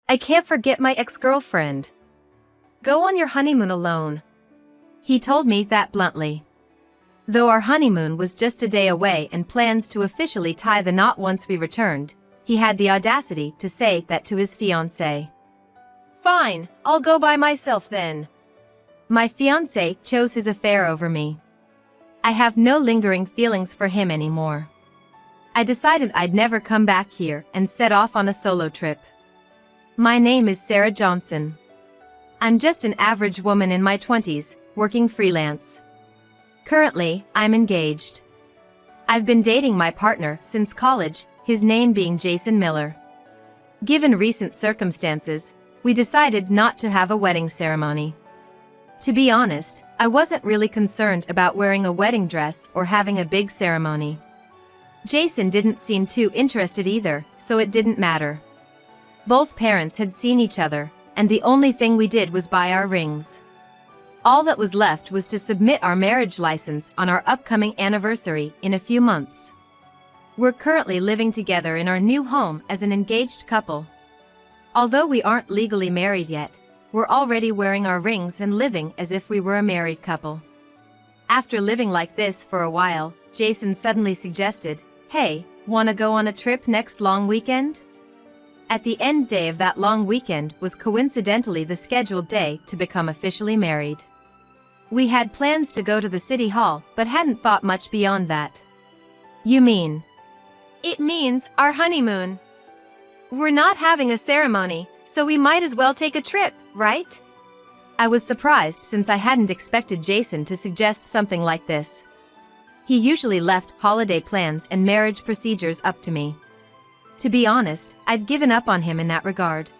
I can't forget my ex-girlfriend. Go on your honeymoon alone. He told me that bluntly. Though our honeymoon was just a day away and plans to officially tie the knot once we returned, he had the audacity to say that to his fiancé. Fine, I'll go by myself then. My fiancé chose his affair over me. I have no lingering feelings for him anymore. I decided I'd never come back here and set off on a solo trip. My name is Sarah Johnson. I'm just an average woman in my 20s, working freelance. Currently, I'm engaged. I've been dating my partner since college, his name being Jason Miller. Given recent circumstances, we decided not to have a wedding ceremony. To be honest, I wasn't really concerned about wearing a wedding dress or having a big ceremony. Jason didn't seem too interested either, so it didn't matter. Both parents had seen each other, and the only thing we did was buy our rings. All that was left was to submit our marriage license on our upcoming anniversary in a few months. We're currently living together in our new home as an engaged couple. Although we aren't legally married yet, we're already wearing our rings and living as if we were a married couple. After living like this for a while, Jason suddenly suggested, "Hey, wanna go on a trip next long weekend?" At the end day of that long weekend was coincidentally the scheduled day to become officially married. We had plans to go to the city hall but hadn't thought much beyond that. You mean? It means our honeymoon. We're not having a ceremony, so we might as well take a trip, right? I was surprised since I hadn't expected Jason to suggest something like this. He usually left holiday plans and marriage procedures up to me. To be honest, I'd given up on him in that regard.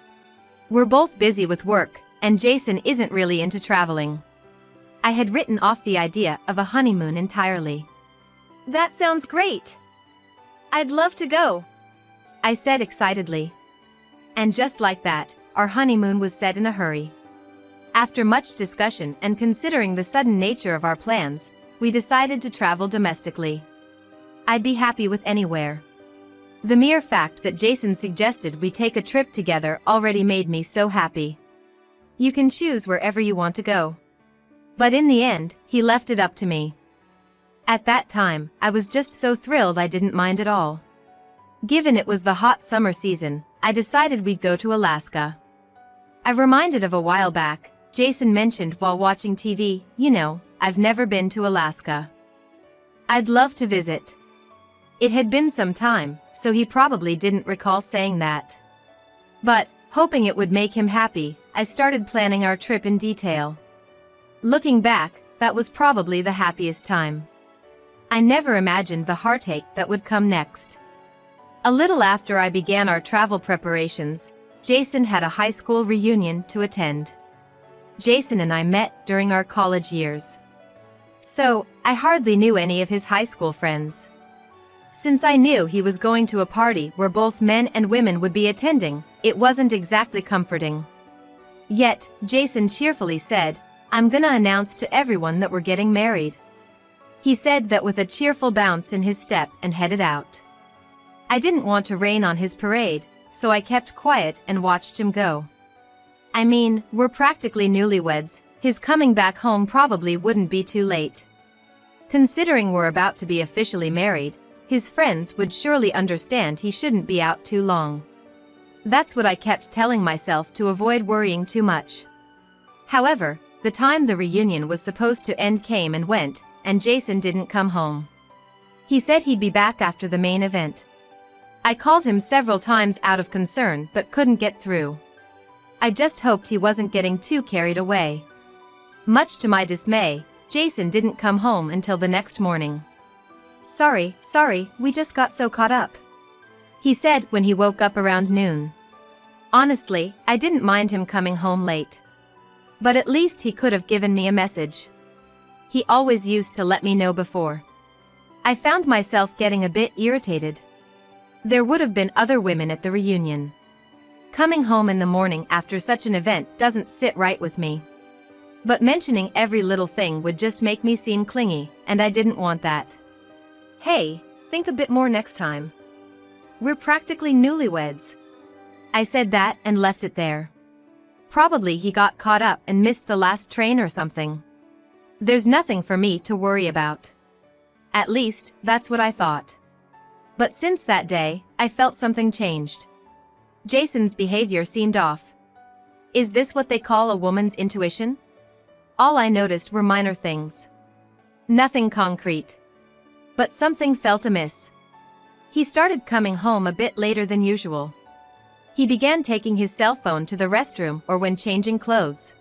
We're both busy with work, and Jason isn't really into traveling. I had written off the idea of a honeymoon entirely. That sounds great. I'd love to go, I said excitedly. And just like that, our honeymoon was set in a hurry. After much discussion and considering the sudden nature of our plans, we decided to travel domestically. I'd be happy with anywhere. The mere fact that Jason suggested we take a trip together already made me so happy. You can choose wherever you want to go. But in the end, he left it up to me. At that time, I was just so thrilled I didn't mind at all. Given it was the hot summer season, I decided we'd go to Alaska. I reminded of a while back, Jason mentioned while watching TV, I've never been to Alaska. I'd love to visit. It had been some time, so he probably didn't recall saying that. But, hoping it would make him happy, I started planning our trip in detail. Looking back, that was probably the happiest time. I never imagined the heartache that would come next. A little after I began our travel preparations, Jason had a high school reunion to attend. Jason and I met during our college years. So, I hardly knew any of his high school friends. Since I knew he was going to a party where both men and women would be attending, it wasn't exactly comforting. Yet, Jason cheerfully said, "I'm gonna announce to everyone that we're getting married." He said that with a cheerful bounce in his step and headed out. I didn't want to rain on his parade, so I kept quiet and watched him go. I mean, we're practically newlyweds, his coming back home probably wouldn't be too late. Considering we're about to be officially married, his friends would surely understand he shouldn't be out too long. That's what I kept telling myself to avoid worrying too much. However, the time the reunion was supposed to end came and went, and Jason didn't come home. He said he'd be back after the main event. I called him several times out of concern but couldn't get through. I just hoped he wasn't getting too carried away. Much to my dismay, Jason didn't come home until the next morning. Sorry, we just got so caught up," he said when he woke up around noon. Honestly, I didn't mind him coming home late. But at least he could have given me a message. He always used to let me know before. I found myself getting a bit irritated. There would have been other women at the reunion. Coming home in the morning after such an event doesn't sit right with me. But mentioning every little thing would just make me seem clingy, and I didn't want that. Hey, think a bit more next time. We're practically newlyweds. I said that and left it there. Probably he got caught up and missed the last train or something. There's nothing for me to worry about. At least, that's what I thought. But since that day, I felt something changed. Jason's behavior seemed off. Is this what they call a woman's intuition? All I noticed were minor things. Nothing concrete. But something felt amiss. He started coming home a bit later than usual. He began taking his cell phone to the restroom or when changing clothes.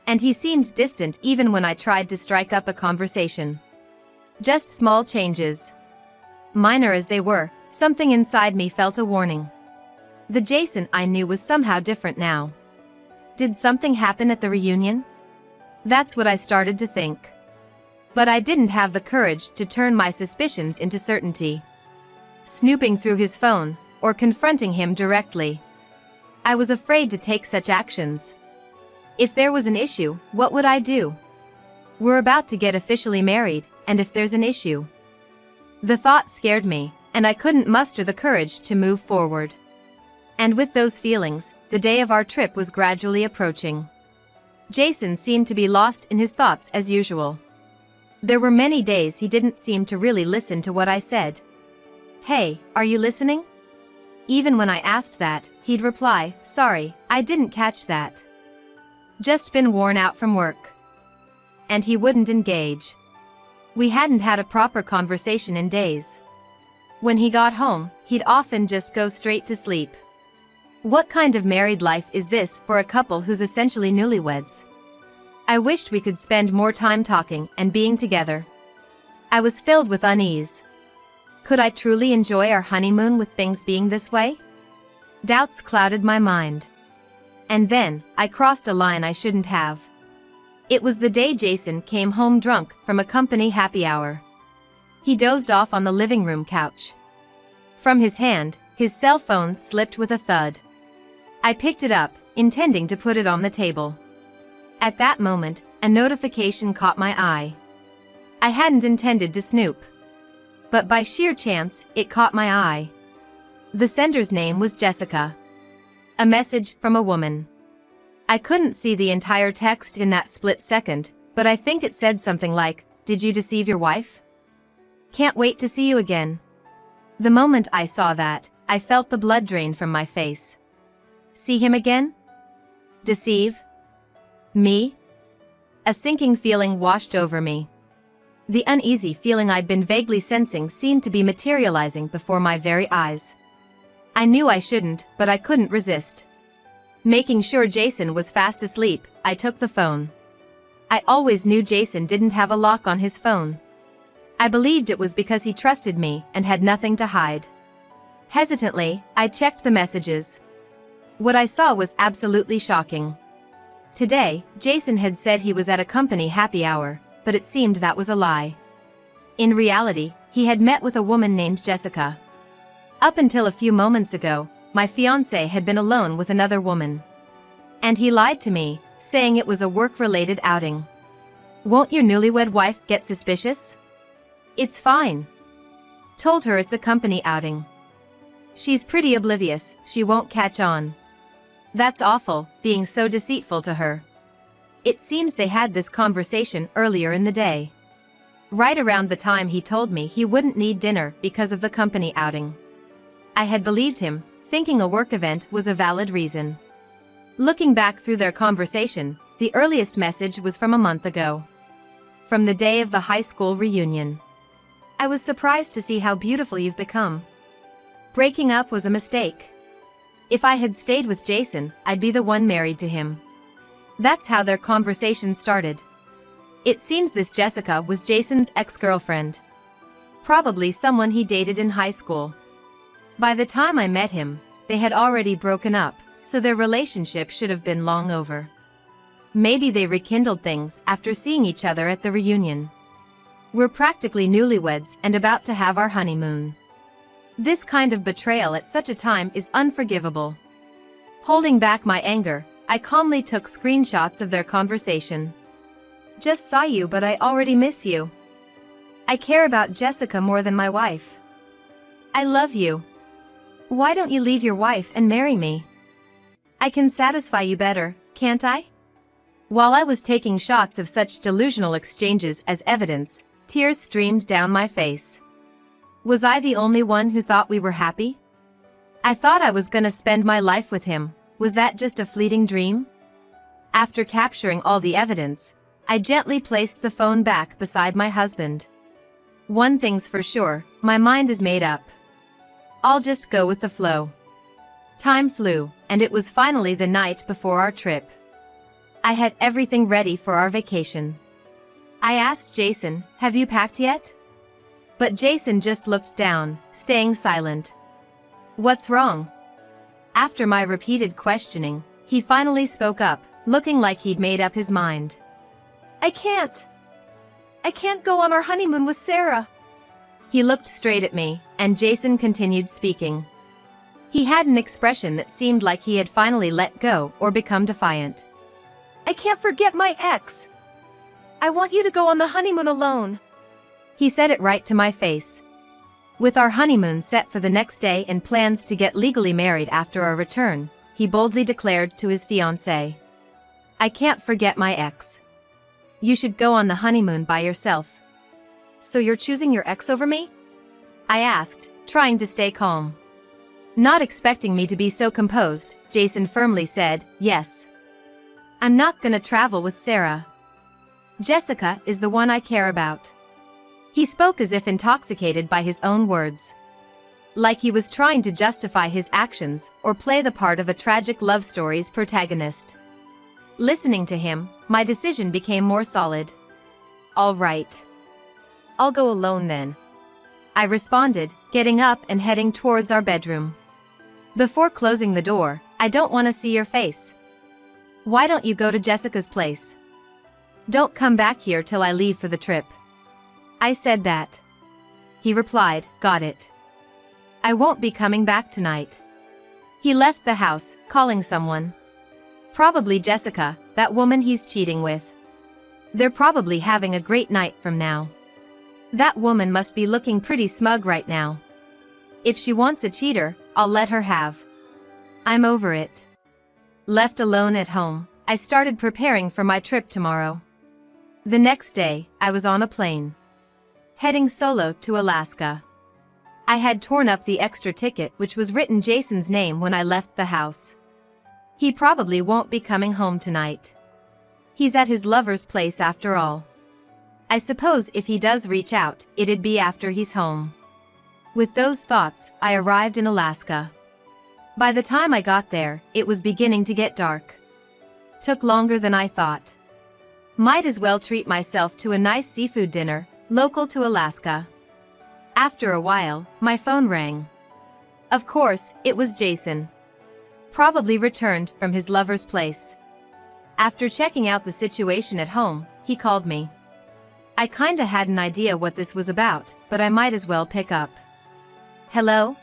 And he seemed distant even when I tried to strike up a conversation. Just small changes. Minor as they were, something inside me felt a warning. The Jason I knew was somehow different now. Did something happen at the reunion? That's what I started to think. But I didn't have the courage to turn my suspicions into certainty. Snooping through his phone, or confronting him directly. I was afraid to take such actions. If there was an issue, what would I do? We're about to get officially married, and if there's an issue? The thought scared me, and I couldn't muster the courage to move forward. And with those feelings, the day of our trip was gradually approaching. Jason seemed to be lost in his thoughts as usual. There were many days he didn't seem to really listen to what I said. Hey, are you listening? Even when I asked that, he'd reply, sorry, I didn't catch that. Just been worn out from work. And he wouldn't engage. We hadn't had a proper conversation in days. When he got home, he'd often just go straight to sleep. What kind of married life is this for a couple who's essentially newlyweds? I wished we could spend more time talking and being together. I was filled with unease. Could I truly enjoy our honeymoon with things being this way? Doubts clouded my mind. And then, I crossed a line I shouldn't have. It was the day Jason came home drunk from a company happy hour. He dozed off on the living room couch. From his hand, his cell phone slipped with a thud. I picked it up, intending to put it on the table. At that moment, a notification caught my eye. I hadn't intended to snoop. But by sheer chance, it caught my eye. The sender's name was Jessica. A message from a woman. I couldn't see the entire text in that split second, but I think it said something like, "Did you deceive your wife? Can't wait to see you again." The moment I saw that, I felt the blood drain from my face. See him again? Deceive? Me? A sinking feeling washed over me. The uneasy feeling I'd been vaguely sensing seemed to be materializing before my very eyes. I knew I shouldn't, but I couldn't resist. Making sure Jason was fast asleep, I took the phone. I always knew Jason didn't have a lock on his phone. I believed it was because he trusted me and had nothing to hide. Hesitantly, I checked the messages. What I saw was absolutely shocking. Today, Jason had said he was at a company happy hour, but it seemed that was a lie. In reality, he had met with a woman named Jessica. Up until a few moments ago, my fiancé had been alone with another woman. And he lied to me, saying it was a work-related outing. Won't your newlywed wife get suspicious? It's fine. Told her it's a company outing. She's pretty oblivious, she won't catch on. That's awful, being so deceitful to her. It seems they had this conversation earlier in the day. Right around the time he told me he wouldn't need dinner because of the company outing. I had believed him, thinking a work event was a valid reason. Looking back through their conversation, the earliest message was from a month ago. From the day of the high school reunion. I was surprised to see how beautiful you've become. Breaking up was a mistake. If I had stayed with Jason, I'd be the one married to him. That's how their conversation started. It seems this Jessica was Jason's ex-girlfriend. Probably someone he dated in high school. By the time I met him, they had already broken up, so their relationship should have been long over. Maybe they rekindled things after seeing each other at the reunion. We're practically newlyweds and about to have our honeymoon. This kind of betrayal at such a time is unforgivable. Holding back my anger, I calmly took screenshots of their conversation. Just saw you, but I already miss you. I care about Jessica more than my wife. I love you. Why don't you leave your wife and marry me? I can satisfy you better, can't I? While I was taking shots of such delusional exchanges as evidence, tears streamed down my face. Was I the only one who thought we were happy? I thought I was gonna spend my life with him. Was that just a fleeting dream? After capturing all the evidence, I gently placed the phone back beside my husband. One thing's for sure, my mind is made up. I'll just go with the flow. Time flew, and it was finally the night before our trip. I had everything ready for our vacation. I asked Jason, "Have you packed yet?" But Jason just looked down, staying silent. "What's wrong?" After my repeated questioning, he finally spoke up, looking like he'd made up his mind. I can't go on our honeymoon with Sarah." He looked straight at me, and Jason continued speaking. He had an expression that seemed like he had finally let go or become defiant. "I can't forget my ex. I want you to go on the honeymoon alone." He said it right to my face. With our honeymoon set for the next day and plans to get legally married after our return, he boldly declared to his fiancé, "I can't forget my ex. You should go on the honeymoon by yourself." "So you're choosing your ex over me?" I asked, trying to stay calm. Not expecting me to be so composed, Jason firmly said, "Yes. I'm not gonna travel with Sarah. Jessica is the one I care about." He spoke as if intoxicated by his own words. Like he was trying to justify his actions or play the part of a tragic love story's protagonist. Listening to him, my decision became more solid. "All right. I'll go alone then," I responded, getting up and heading towards our bedroom. Before closing the door, "I don't want to see your face. Why don't you go to Jessica's place? Don't come back here till I leave for the trip." I said that. He replied, "Got it. I won't be coming back tonight." He left the house, calling someone. Probably Jessica, that woman he's cheating with. They're probably having a great night from now. That woman must be looking pretty smug right now. If she wants a cheater, I'll let her have. I'm over it. Left alone at home, I started preparing for my trip tomorrow. The next day, I was on a plane, heading solo to Alaska. I had torn up the extra ticket which was written Jason's name when I left the house. He probably won't be coming home tonight. He's at his lover's place after all. I suppose if he does reach out, it'd be after he's home. With those thoughts, I arrived in Alaska. By the time I got there, it was beginning to get dark. Took longer than I thought. Might as well treat myself to a nice seafood dinner, local to Alaska. After a while, my phone rang. Of course, it was Jason. Probably returned from his lover's place. After checking out the situation at home, he called me. I kinda had an idea what this was about, but I might as well pick up. "Hello?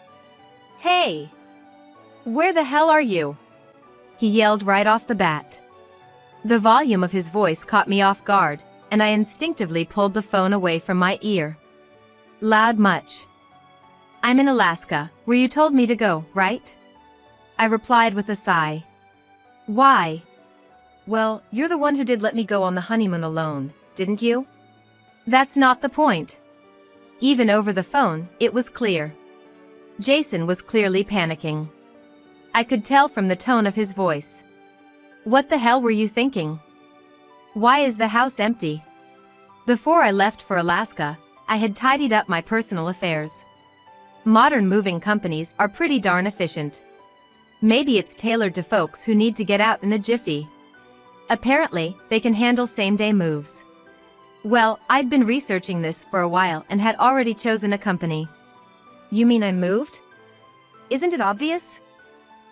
Hey! Where the hell are you?" He yelled right off the bat. The volume of his voice caught me off guard, and I instinctively pulled the phone away from my ear. "Loud much?" "I'm in Alaska, where you told me to go, right?" I replied with a sigh. "Why?" "Well, you're the one who did let me go on the honeymoon alone, didn't you?" "That's not the point." Even over the phone, it was clear. Jason was clearly panicking. I could tell from the tone of his voice. "What the hell were you thinking? Why is the house empty?" Before I left for Alaska, I had tidied up my personal affairs. Modern moving companies are pretty darn efficient. Maybe it's tailored to folks who need to get out in a jiffy. Apparently, they can handle same-day moves. Well, I'd been researching this for a while and had already chosen a company. "You mean I moved? Isn't it obvious?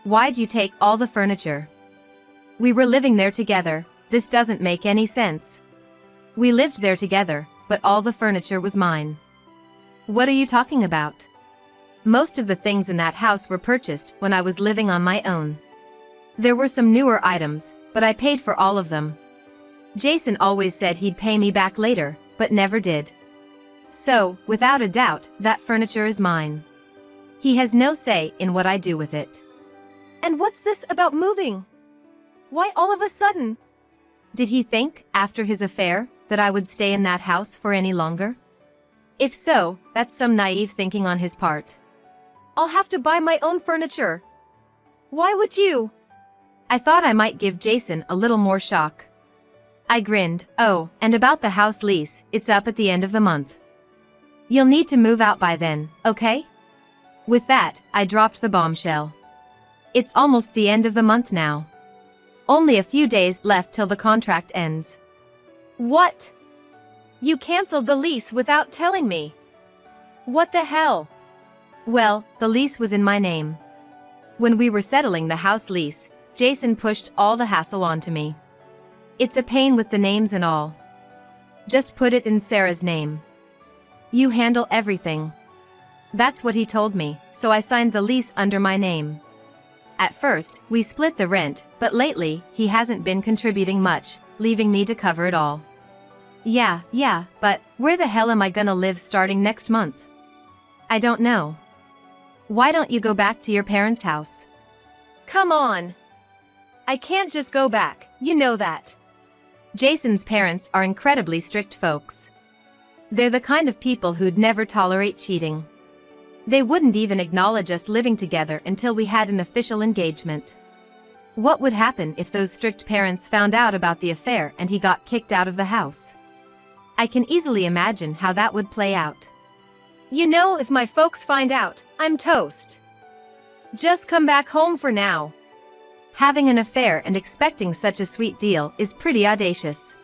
Why'd you take all the furniture? We were living there together, this doesn't make any sense." "We lived there together, but all the furniture was mine." "What are you talking about?" "Most of the things in that house were purchased when I was living on my own. There were some newer items, but I paid for all of them. Jason always said he'd pay me back later, but never did. So, without a doubt, that furniture is mine. He has no say in what I do with it. And what's this about moving? Why all of a sudden? Did he think, after his affair, that I would stay in that house for any longer? If so, that's some naive thinking on his part. I'll have to buy my own furniture. Why would you? I thought I might give Jason a little more shock. I grinned. Oh, and about the house lease, it's up at the end of the month. You'll need to move out by then, okay? With that, I dropped the bombshell. It's almost the end of the month now. Only a few days left till the contract ends. What? You canceled the lease without telling me. What the hell? Well, the lease was in my name. When we were settling the house lease, Jason pushed all the hassle onto me. It's a pain with the names and all. Just put it in Sarah's name. You handle everything. That's what he told me, so I signed the lease under my name. At first, we split the rent, but lately, he hasn't been contributing much, leaving me to cover it all. Yeah, but where the hell am I gonna live starting next month? I don't know. Why don't you go back to your parents' house? Come on. I can't just go back, you know that. Jason's parents are incredibly strict folks. They're the kind of people who'd never tolerate cheating. They wouldn't even acknowledge us living together until we had an official engagement. What would happen if those strict parents found out about the affair and he got kicked out of the house? I can easily imagine how that would play out. You know, if my folks find out, I'm toast. Just come back home for now. Having an affair and expecting such a sweet deal is pretty audacious.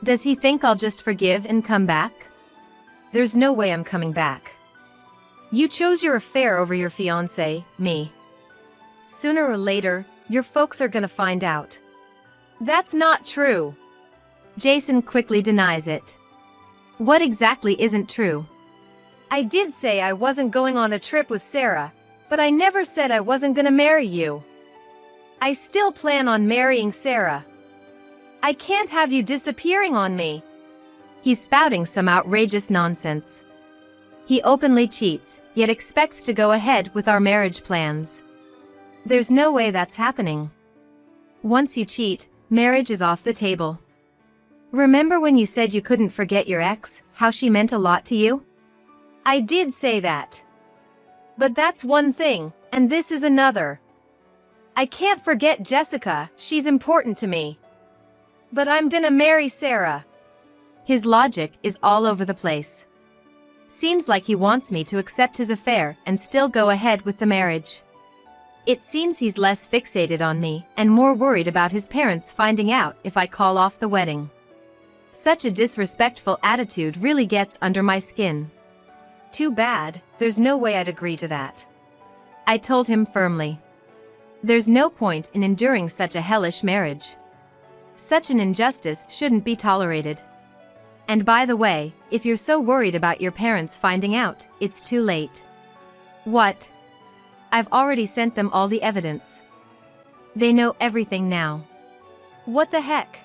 Does he think I'll just forgive and come back? There's no way I'm coming back. You chose your affair over your fiancé, me. Sooner or later, your folks are gonna find out. That's not true. Jason quickly denies it. What exactly isn't true? I did say I wasn't going on a trip with Sarah, but I never said I wasn't gonna marry you. I still plan on marrying Sarah. I can't have you disappearing on me. He's spouting some outrageous nonsense. He openly cheats, yet expects to go ahead with our marriage plans. There's no way that's happening. Once you cheat, marriage is off the table. Remember when you said you couldn't forget your ex, how she meant a lot to you? I did say that. But that's one thing, and this is another. I can't forget Jessica, she's important to me. But I'm gonna marry Sarah. His logic is all over the place. Seems like he wants me to accept his affair and still go ahead with the marriage. It seems he's less fixated on me and more worried about his parents finding out if I call off the wedding. Such a disrespectful attitude really gets under my skin. Too bad, there's no way I'd agree to that. I told him firmly. There's no point in enduring such a hellish marriage. Such an injustice shouldn't be tolerated. And by the way, if you're so worried about your parents finding out, it's too late. What? I've already sent them all the evidence. They know everything now. What the heck?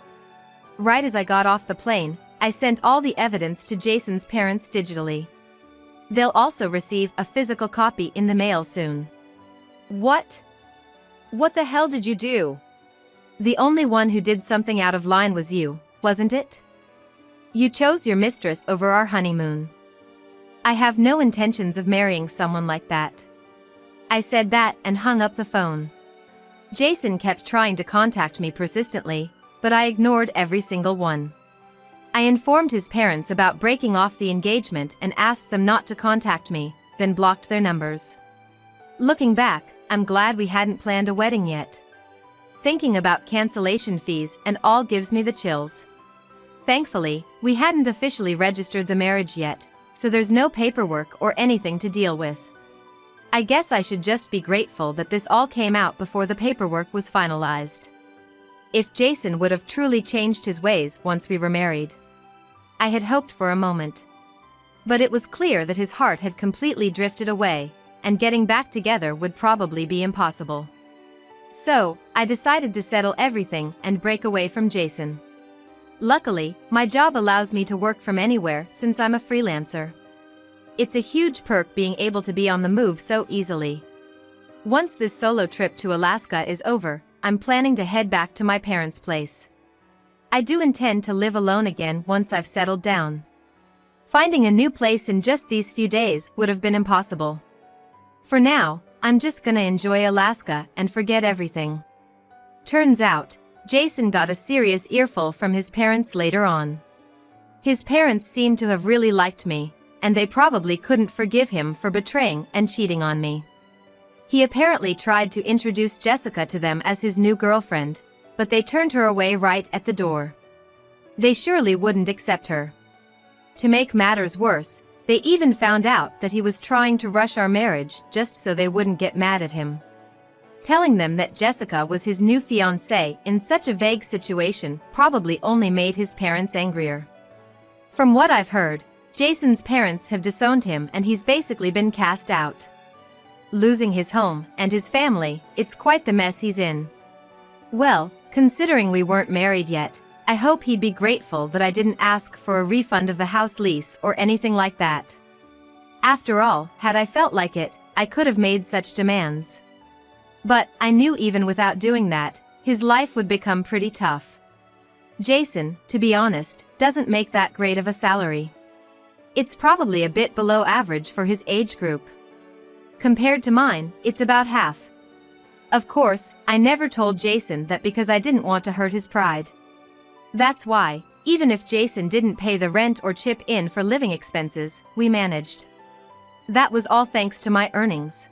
Right as I got off the plane, I sent all the evidence to Jason's parents digitally. They'll also receive a physical copy in the mail soon. What? What the hell did you do? The only one who did something out of line was you, wasn't it? You chose your mistress over our honeymoon. I have no intentions of marrying someone like that. I said that and hung up the phone. Jason kept trying to contact me persistently, but I ignored every single one. I informed his parents about breaking off the engagement and asked them not to contact me, then blocked their numbers. Looking back, I'm glad we hadn't planned a wedding yet. Thinking about cancellation fees and all gives me the chills. Thankfully, we hadn't officially registered the marriage yet, so there's no paperwork or anything to deal with. I guess I should just be grateful that this all came out before the paperwork was finalized. If Jason would have truly changed his ways once we were married. I had hoped for a moment. But it was clear that his heart had completely drifted away, and getting back together would probably be impossible. So, I decided to settle everything and break away from Jason. Luckily, my job allows me to work from anywhere since I'm a freelancer. It's a huge perk being able to be on the move so easily. Once this solo trip to Alaska is over, I'm planning to head back to my parents' place. I do intend to live alone again once I've settled down. Finding a new place in just these few days would have been impossible. For now, I'm just gonna enjoy Alaska and forget everything. Turns out, Jason got a serious earful from his parents later on. His parents seem to have really liked me, and they probably couldn't forgive him for betraying and cheating on me. He apparently tried to introduce Jessica to them as his new girlfriend, but they turned her away right at the door. They surely wouldn't accept her. To make matters worse, they even found out that he was trying to rush our marriage just so they wouldn't get mad at him. Telling them that Jessica was his new fiancé in such a vague situation probably only made his parents angrier. From what I've heard, Jason's parents have disowned him and he's basically been cast out. Losing his home and his family, it's quite the mess he's in. Well, considering we weren't married yet, I hope he'd be grateful that I didn't ask for a refund of the house lease or anything like that. After all, had I felt like it, I could have made such demands. But I knew even without doing that, his life would become pretty tough. Jason, to be honest, doesn't make that great of a salary. It's probably a bit below average for his age group. Compared to mine, it's about half. Of course, I never told Jason that because I didn't want to hurt his pride. That's why, even if Jason didn't pay the rent or chip in for living expenses, we managed. That was all thanks to my earnings.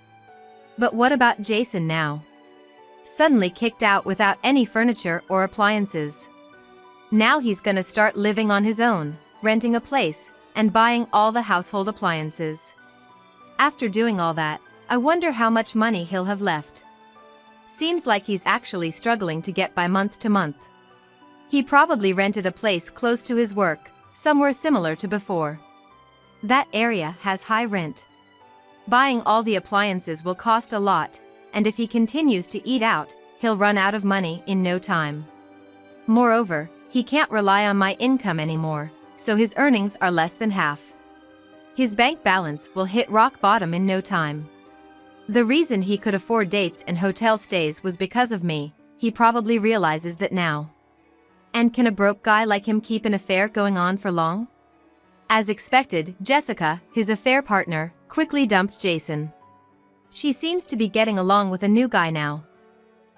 But what about Jason now? Suddenly kicked out without any furniture or appliances. Now he's gonna start living on his own, renting a place, and buying all the household appliances. After doing all that, I wonder how much money he'll have left. Seems like he's actually struggling to get by month to month. He probably rented a place close to his work, somewhere similar to before. That area has high rent. Buying all the appliances will cost a lot, and if he continues to eat out, he'll run out of money in no time. Moreover, he can't rely on my income anymore, so his earnings are less than half. His bank balance will hit rock bottom in no time. The reason he could afford dates and hotel stays was because of me. He probably realizes that now. And can a broke guy like him keep an affair going on for long? As expected, Jessica, his affair partner, quickly dumped Jason. She seems to be getting along with a new guy now.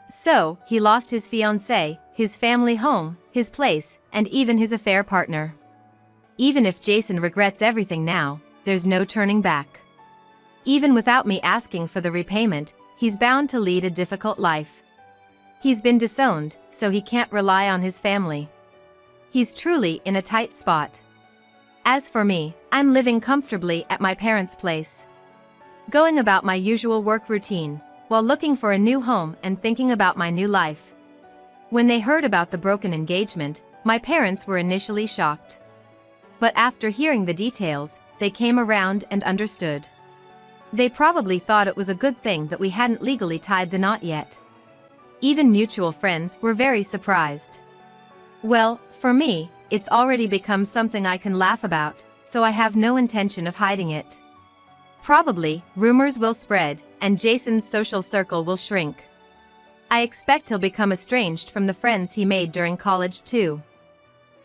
So, he lost his fiancée, his family home, his place, and even his affair partner. Even if Jason regrets everything now, there's no turning back. Even without me asking for the repayment, he's bound to lead a difficult life. He's been disowned, so he can't rely on his family. He's truly in a tight spot. As for me, I'm living comfortably at my parents' place. Going about my usual work routine, while looking for a new home and thinking about my new life. When they heard about the broken engagement, my parents were initially shocked. But after hearing the details, they came around and understood. They probably thought it was a good thing that we hadn't legally tied the knot yet. Even mutual friends were very surprised. Well, for me, it's already become something I can laugh about, so I have no intention of hiding it. Probably, rumors will spread, and Jason's social circle will shrink. I expect he'll become estranged from the friends he made during college too.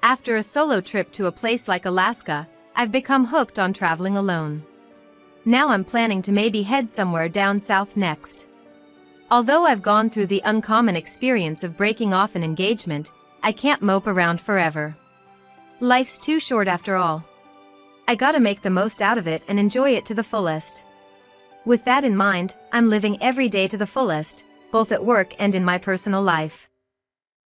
After a solo trip to a place like Alaska, I've become hooked on traveling alone. Now I'm planning to maybe head somewhere down south next. Although I've gone through the uncommon experience of breaking off an engagement, I can't mope around forever. Life's too short after all. I gotta make the most out of it and enjoy it to the fullest. With that in mind, I'm living every day to the fullest, both at work and in my personal life.